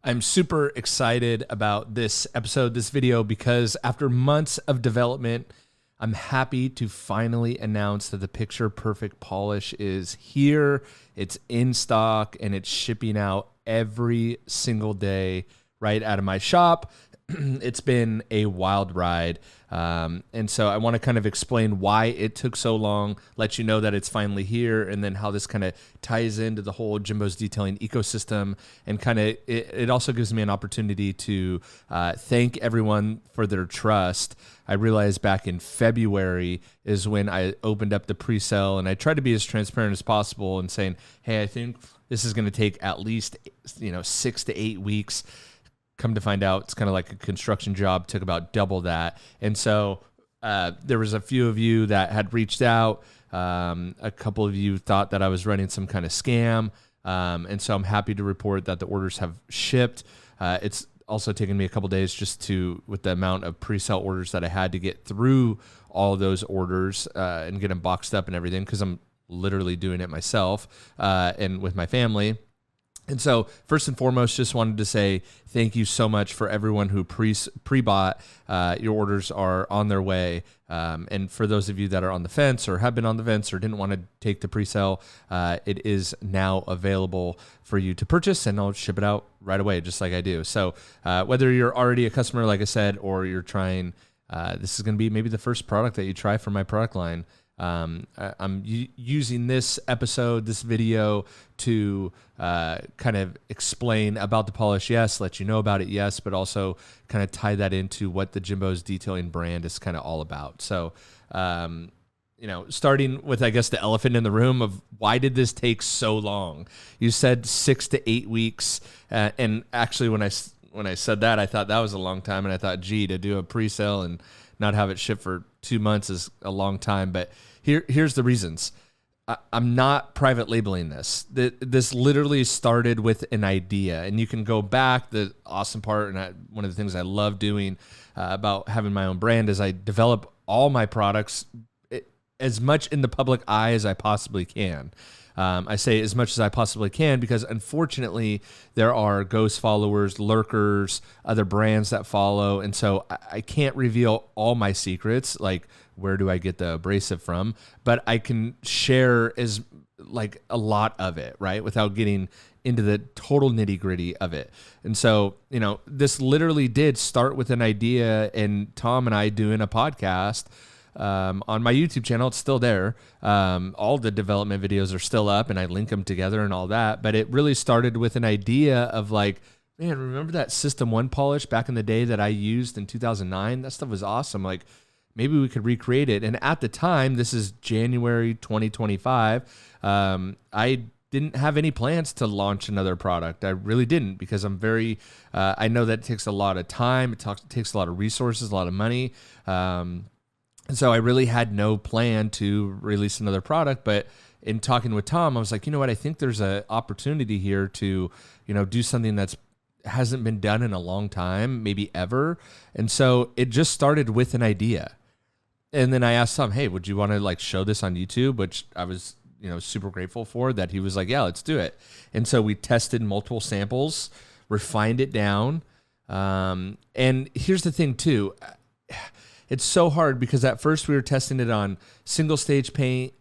I'm super excited about this episode, this video, because after months of development, I'm happy to finally announce that the Picture Perfect polish is here. It's in stock and it's shipping out every single day right out of my shop. It's been a wild ride. And so I want to kind of explain why it took so long, let you know that it's finally here, and then how this kind of ties into the whole Jimbo's Detailing ecosystem. And kind of it also gives me an opportunity to thank everyone for their trust. I realized back in February is when I opened up the pre-sale, and I tried to be as transparent as possible and saying, hey, I think this is going to take at least 6 to 8 weeks. Come to find out, it's kind of like a construction job, took about double that. And so there was a few of you that had reached out. A couple of you thought that I was running some kind of scam. And so I'm happy to report that the orders have shipped. It's also taken me a couple days just with the amount of pre-sale orders that I had to get through all those orders and get them boxed up and everything, because I'm literally doing it myself and with my family. And so first and foremost, just wanted to say thank you so much for everyone who pre-bought. Your orders are on their way. And for those of you that are on the fence or have been on the fence or didn't want to take the pre-sale, it is now available for you to purchase, and I'll ship it out right away, just like I do. So whether you're already a customer, like I said, or you're trying, this is going to be maybe the first product that you try from my product line. I'm using this episode, this video, to kind of explain about the polish, yes, let you know about it, yes, but also kind of tie that into what the Jimbo's Detailing brand is kind of all about. So, starting with, I guess, the elephant in the room of why did this take so long? You said 6 to 8 weeks, and actually when I said that, I thought that was a long time, and I thought, gee, to do a pre-sale and not have it shipped for 2 months is a long time. But here's the reasons. I'm not private labeling this. This literally started with an idea, and you can go back. The awesome part, and one of the things I love doing about having my own brand, is I develop all my products as much in the public eye as I possibly can. I say as much as I possibly can because, unfortunately, there are ghost followers, lurkers, other brands that follow. And so I can't reveal all my secrets, like where do I get the abrasive from, but I can share a lot of it, right, without getting into the total nitty gritty of it. And so, this literally did start with an idea, and Tom and I doing a podcast on my YouTube channel. It's still there. All the development videos are still up, and I link them together and all that. But it really started with an idea of like, man, remember that System 1 polish back in the day that I used in 2009? That stuff was awesome. Like, maybe we could recreate it. And at the time, this is January 2025, I didn't have any plans to launch another product. I really didn't, because I'm I know that it takes a lot of time. It takes a lot of resources, a lot of money. And so I really had no plan to release another product. But in talking with Tom, I was like, you know what? I think there's an opportunity here to, do something that's hasn't been done in a long time, maybe ever. And so it just started with an idea. And then I asked Tom, hey, would you want to show this on YouTube? Which I was, super grateful for that. He was like, yeah, let's do it. And so we tested multiple samples, refined it down. And here's the thing too. It's so hard because at first we were testing it on single stage paint,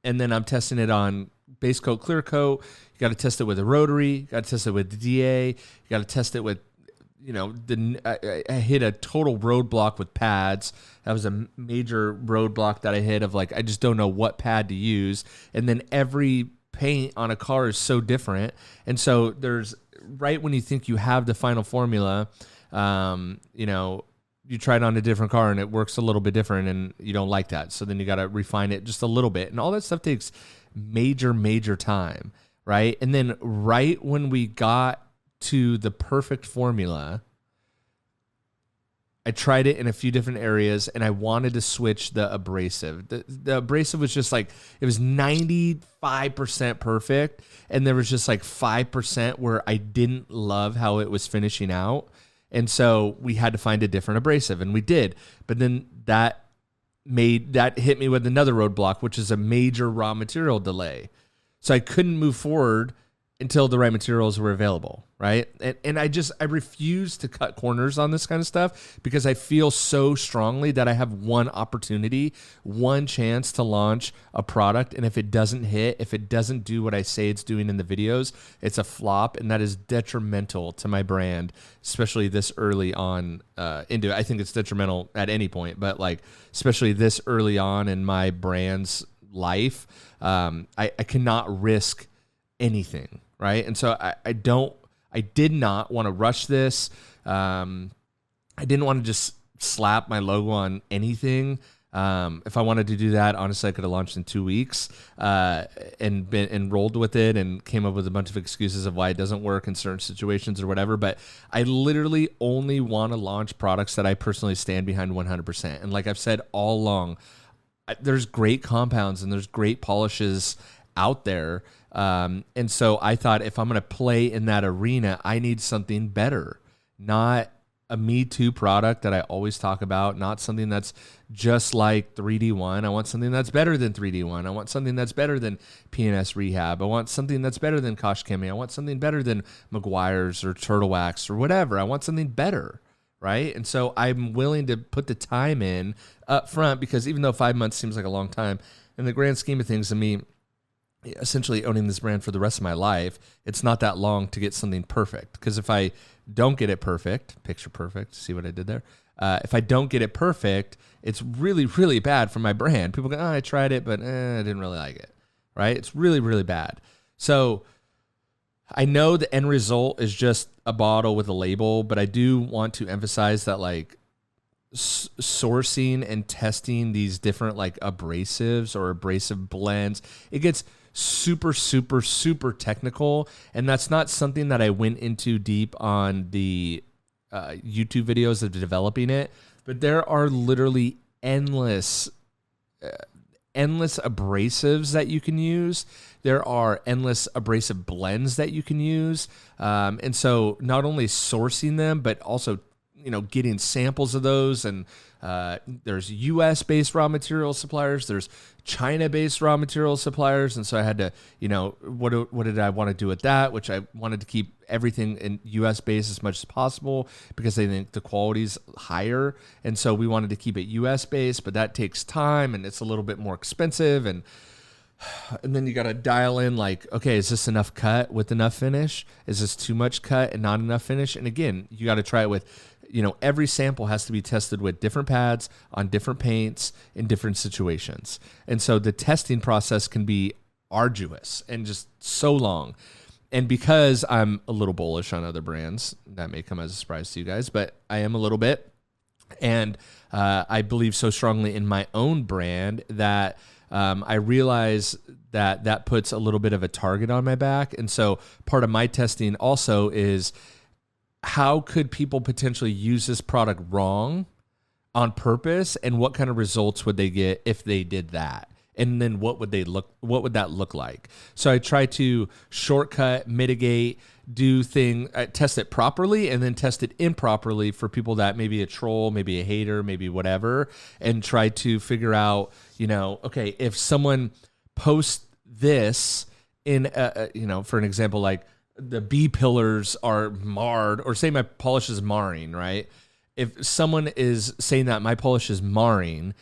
and then I'm testing it on base coat, clear coat. You got to test it with a rotary. You got to test it with the DA. You got to test it with, I hit a total roadblock with pads. That was a major roadblock that I hit of I just don't know what pad to use. And then every paint on a car is so different. And so there's right when you think you have the final formula, you try it on a different car and it works a little bit different and you don't like that. So then you got to refine it just a little bit. And all that stuff takes major time, right? And then right when we got to the perfect formula, I tried it in a few different areas and I wanted to switch the abrasive. The abrasive was just it was 95% perfect. And there was just 5% where I didn't love how it was finishing out. And so we had to find a different abrasive, and we did. But then that hit me with another roadblock, which is a major raw material delay. So I couldn't move forward until the right materials were available, right? And I refuse to cut corners on this kind of stuff because I feel so strongly that I have one opportunity, one chance to launch a product. And if it doesn't hit, if it doesn't do what I say it's doing in the videos, it's a flop. And that is detrimental to my brand, especially this early on into it. I think it's detrimental at any point, but like, especially this early on in my brand's life, I cannot risk anything. Right. And so I did not want to rush this. I didn't want to just slap my logo on anything. If I wanted to do that, honestly, I could have launched in 2 weeks and rolled with it and came up with a bunch of excuses of why it doesn't work in certain situations or whatever. But I literally only want to launch products that I personally stand behind 100%. And like I've said all along, there's great compounds and there's great polishes out there. And so I thought if I'm going to play in that arena, I need something better, not a Me Too product that I always talk about, not something that's just like 3D1. I want something that's better than 3D1. I want something that's better than PNS Rehab. I want something that's better than Kosh Chemi. I want something better than McGuire's or Turtle Wax or whatever. I want something better, right? And so I'm willing to put the time in up front because even though 5 months seems like a long time, in the grand scheme of things, to me, essentially owning this brand for the rest of my life, it's not that long to get something perfect. Because if I don't get it perfect, picture perfect, see what I did there? If I don't get it perfect, it's really, really bad for my brand. People go, oh, I tried it, but I didn't really like it, right? It's really, really bad. So I know the end result is just a bottle with a label, but I do want to emphasize that like sourcing and testing these different like abrasives or abrasive blends, it gets super, super, super technical. And that's not something that I went into deep on the YouTube videos of developing it, but there are literally endless abrasives that you can use. There are endless abrasive blends that you can use. And so not only sourcing them, but also, getting samples of those. And there's US-based raw material suppliers. There's China-based raw material suppliers. And so I had to, what did I want to do with that? Which I wanted to keep everything in US-based as much as possible because I think the quality's higher. And so we wanted to keep it US-based, but that takes time and it's a little bit more expensive. And then you got to dial in like, okay, is this enough cut with enough finish? Is this too much cut and not enough finish? And again, you got to try it with, every sample has to be tested with different pads on different paints in different situations. And so the testing process can be arduous and just so long. And because I'm a little bullish on other brands, that may come as a surprise to you guys, but I am a little bit. And I believe so strongly in my own brand that I realize that puts a little bit of a target on my back. And so part of my testing also is how could people potentially use this product wrong on purpose, and what kind of results would they get if they did that? And then what would that look like? So I try to shortcut, mitigate, test it properly and then test it improperly for people that maybe a troll, maybe a hater, maybe whatever, and try to figure out, okay, if someone posts this in, for an example, like the B pillars are marred, or say my polish is marring, right? If someone is saying that my polish is marring,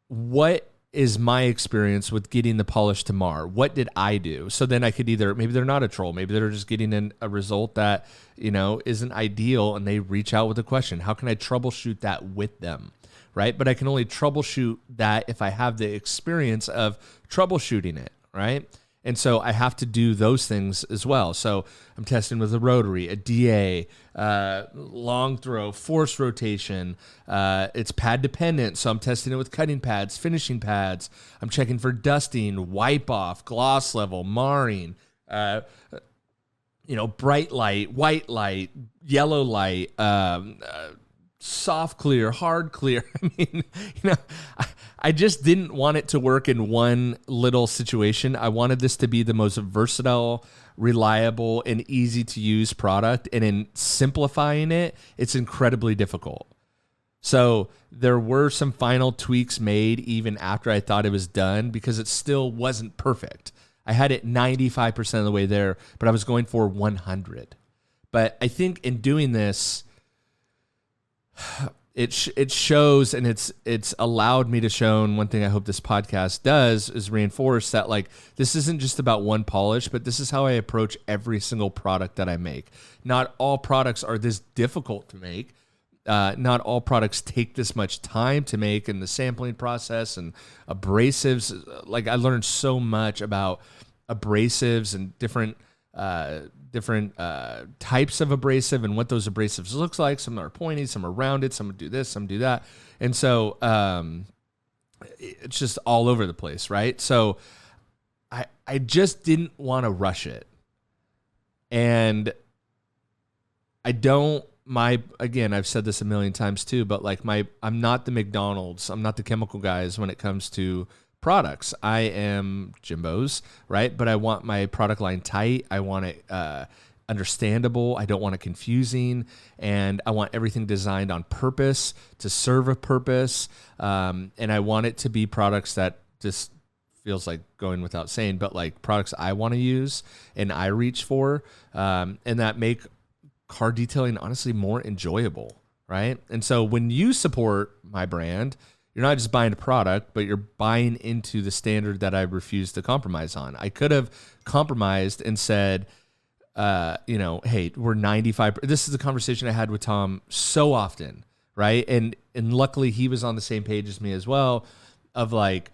what is my experience with getting the polish to mar? What did I do? So then I could maybe they're not a troll, maybe they're just getting a result that, isn't ideal, and they reach out with a question. How can I troubleshoot that with them? Right? But I can only troubleshoot that if I have the experience of troubleshooting it, right? And so I have to do those things as well. So I'm testing with a rotary, a DA, long throw, force rotation. It's pad dependent. So I'm testing it with cutting pads, finishing pads. I'm checking for dusting, wipe off, gloss level, marring, bright light, white light, yellow light, soft clear, hard clear. I mean, I just didn't want it to work in one little situation. I wanted this to be the most versatile, reliable, and easy to use product. And in simplifying it, it's incredibly difficult. So there were some final tweaks made even after I thought it was done because it still wasn't perfect. I had it 95% of the way there, but I was going for 100. But I think in doing this, it shows, and it's allowed me to show, and one thing I hope this podcast does is reinforce that, like, this isn't just about one polish, but this is how I approach every single product that I make. Not all products are this difficult to make. Not all products take this much time to make, and the sampling process and abrasives. Like, I learned so much about abrasives and different types of abrasive and what those abrasives looks like. Some are pointy, some are rounded, some do this, some do that. And so it's just all over the place, right? So I just didn't want to rush it. And again, I've said this a million times too, but like I'm not the McDonald's, I'm not the chemical guys when it comes to products. I am Jimbo's, right? But I want my product line tight. I want it understandable. I don't want it confusing. And I want everything designed on purpose to serve a purpose. And I want it to be products that just feels like going without saying, but like products I want to use and I reach for, and that make car detailing honestly more enjoyable, right? And so when you support my brand, you're not just buying a product, but you're buying into the standard that I refuse to compromise on. I could have compromised and said, hey, we're 95. This is a conversation I had with Tom so often, right? And luckily he was on the same page as me as well, of like,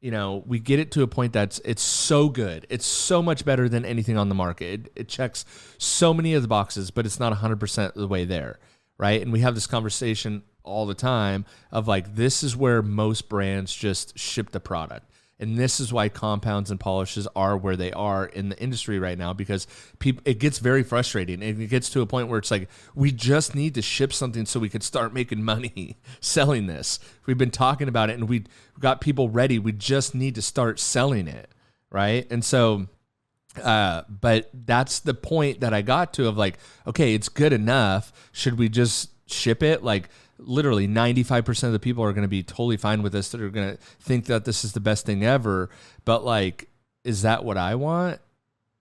we get it to a point that's it's so good. It's so much better than anything on the market. It checks so many of the boxes, but it's not 100% of the way there, right? And we have this conversation all the time of like, this is where most brands just ship the product. And this is why compounds and polishes are where they are in the industry right now, because it gets very frustrating. And it gets to a point where it's like, we just need to ship something so we could start making money selling this. We've been talking about it and we got people ready. We just need to start selling it, right? And so, but that's the point that I got to of like, okay, it's good enough. Should we just ship it? Like, literally 95% of the people are going to be totally fine with this. They're going to think that this is the best thing ever. But like, is that what I want?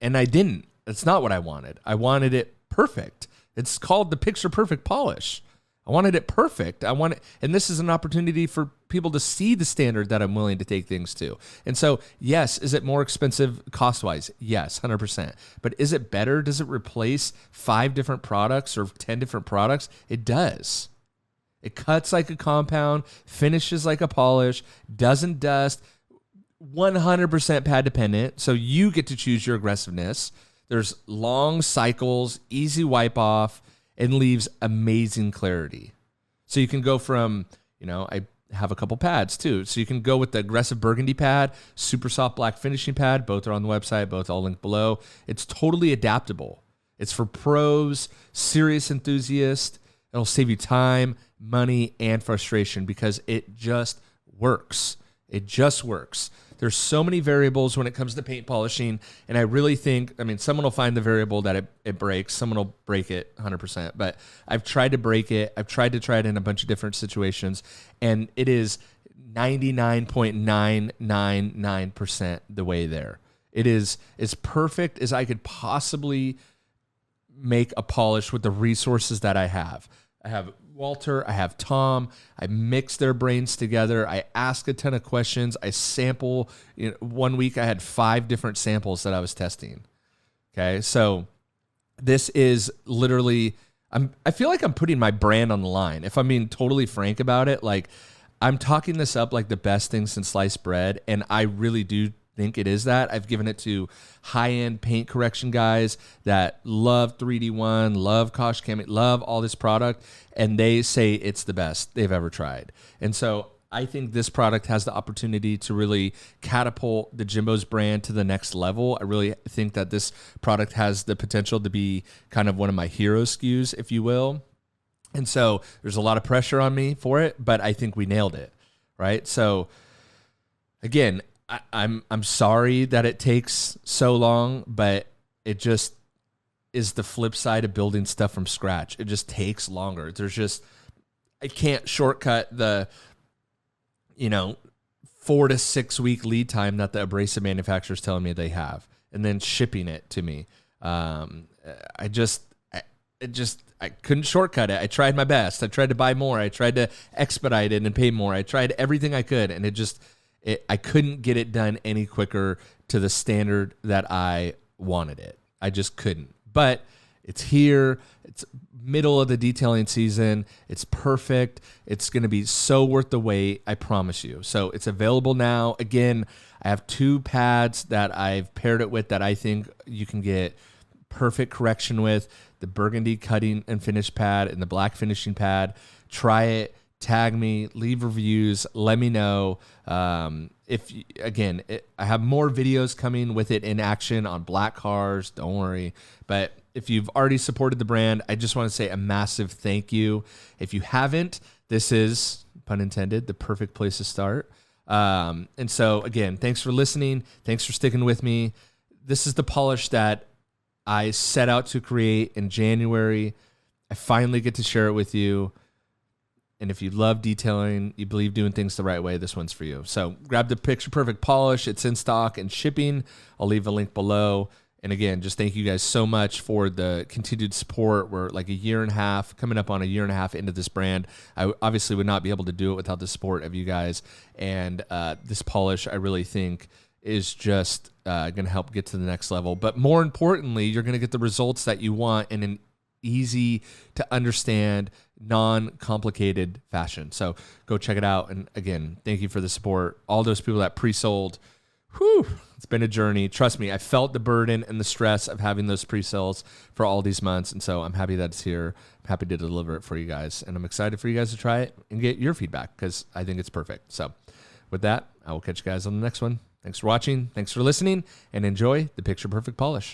And I didn't. It's not what I wanted. I wanted it perfect. It's called the picture perfect polish. I wanted it perfect. And this is an opportunity for people to see the standard that I'm willing to take things to. And so, yes, is it more expensive cost-wise? Yes, 100%. But is it better? Does it replace 5 different products or 10 different products? It does. It cuts like a compound, finishes like a polish, doesn't dust, 100% pad dependent. So you get to choose your aggressiveness. There's long cycles, easy wipe off, and leaves amazing clarity. So you can go from, I have a couple pads too. So you can go with the aggressive burgundy pad, super soft black finishing pad. Both are on the website, both all linked below. It's totally adaptable. It's for pros, serious enthusiasts. It'll save you time, money, and frustration because it just works. It just works. There's so many variables when it comes to paint polishing, and I really think, someone will find the variable that it breaks. Someone will break it 100%, but I've tried to break it. I've tried to try it in a bunch of different situations, and it is 99.999% the way there. It is as perfect as I could possibly make a polish with the resources that I have. I have Walter, I have Tom, I mix their brains together. I ask a ton of questions. I sample. 1 week I had 5 different samples that I was testing. Okay. So this is literally, I feel like I'm putting my brand on the line. If I'm being totally frank about it, like I'm talking this up like the best thing since sliced bread. And I really do think it is that. I've given it to high-end paint correction guys that love 3D1, love Kosh Chemist, love all this product, and they say it's the best they've ever tried. And so I think this product has the opportunity to really catapult the Jimbo's brand to the next level. I really think that this product has the potential to be kind of one of my hero SKUs, if you will. And so there's a lot of pressure on me for it, but I think we nailed it, right? So again, I'm sorry that it takes so long, but it just is the flip side of building stuff from scratch. It just takes longer. I can't shortcut the, 4 to 6 week lead time that the abrasive manufacturer is telling me they have, and then shipping it to me. I couldn't shortcut it. I tried my best. I tried to buy more. I tried to expedite it and pay more. I tried everything I could, and I couldn't get it done any quicker to the standard that I wanted it. I just couldn't. But it's here. It's middle of the detailing season. It's perfect. It's going to be so worth the wait. I promise you. So it's available now. Again, I have 2 pads that I've paired it with that I think you can get perfect correction with: the burgundy cutting and finish pad and the black finishing pad. Try it. Tag me. Leave reviews. Let me know. I have more videos coming with it in action on black cars. Don't worry. But if you've already supported the brand, I just want to say a massive thank you. If you haven't, this is, pun intended, the perfect place to start. And so, again, thanks for listening. Thanks for sticking with me. This is the polish that I set out to create in January. I finally get to share it with you. And if you love detailing, you believe doing things the right way, this one's for you. So grab the Picture Perfect polish. It's in stock and shipping. I'll leave a link below. And again, just thank you guys so much for the continued support. We're like coming up on a year and a half into this brand. I obviously would not be able to do it without the support of you guys. And this polish, I really think, is just going to help get to the next level. But more importantly, you're going to get the results that you want in an easy to understand, non-complicated fashion. So go check it out. And again, thank you for the support. All those people that pre-sold, whew, it's been a journey. Trust me, I felt the burden and the stress of having those pre-sales for all these months. And so I'm happy that it's here. I'm happy to deliver it for you guys. And I'm excited for you guys to try it and get your feedback because I think it's perfect. So with that, I will catch you guys on the next one. Thanks for watching. Thanks for listening, and enjoy the Picture Perfect polish.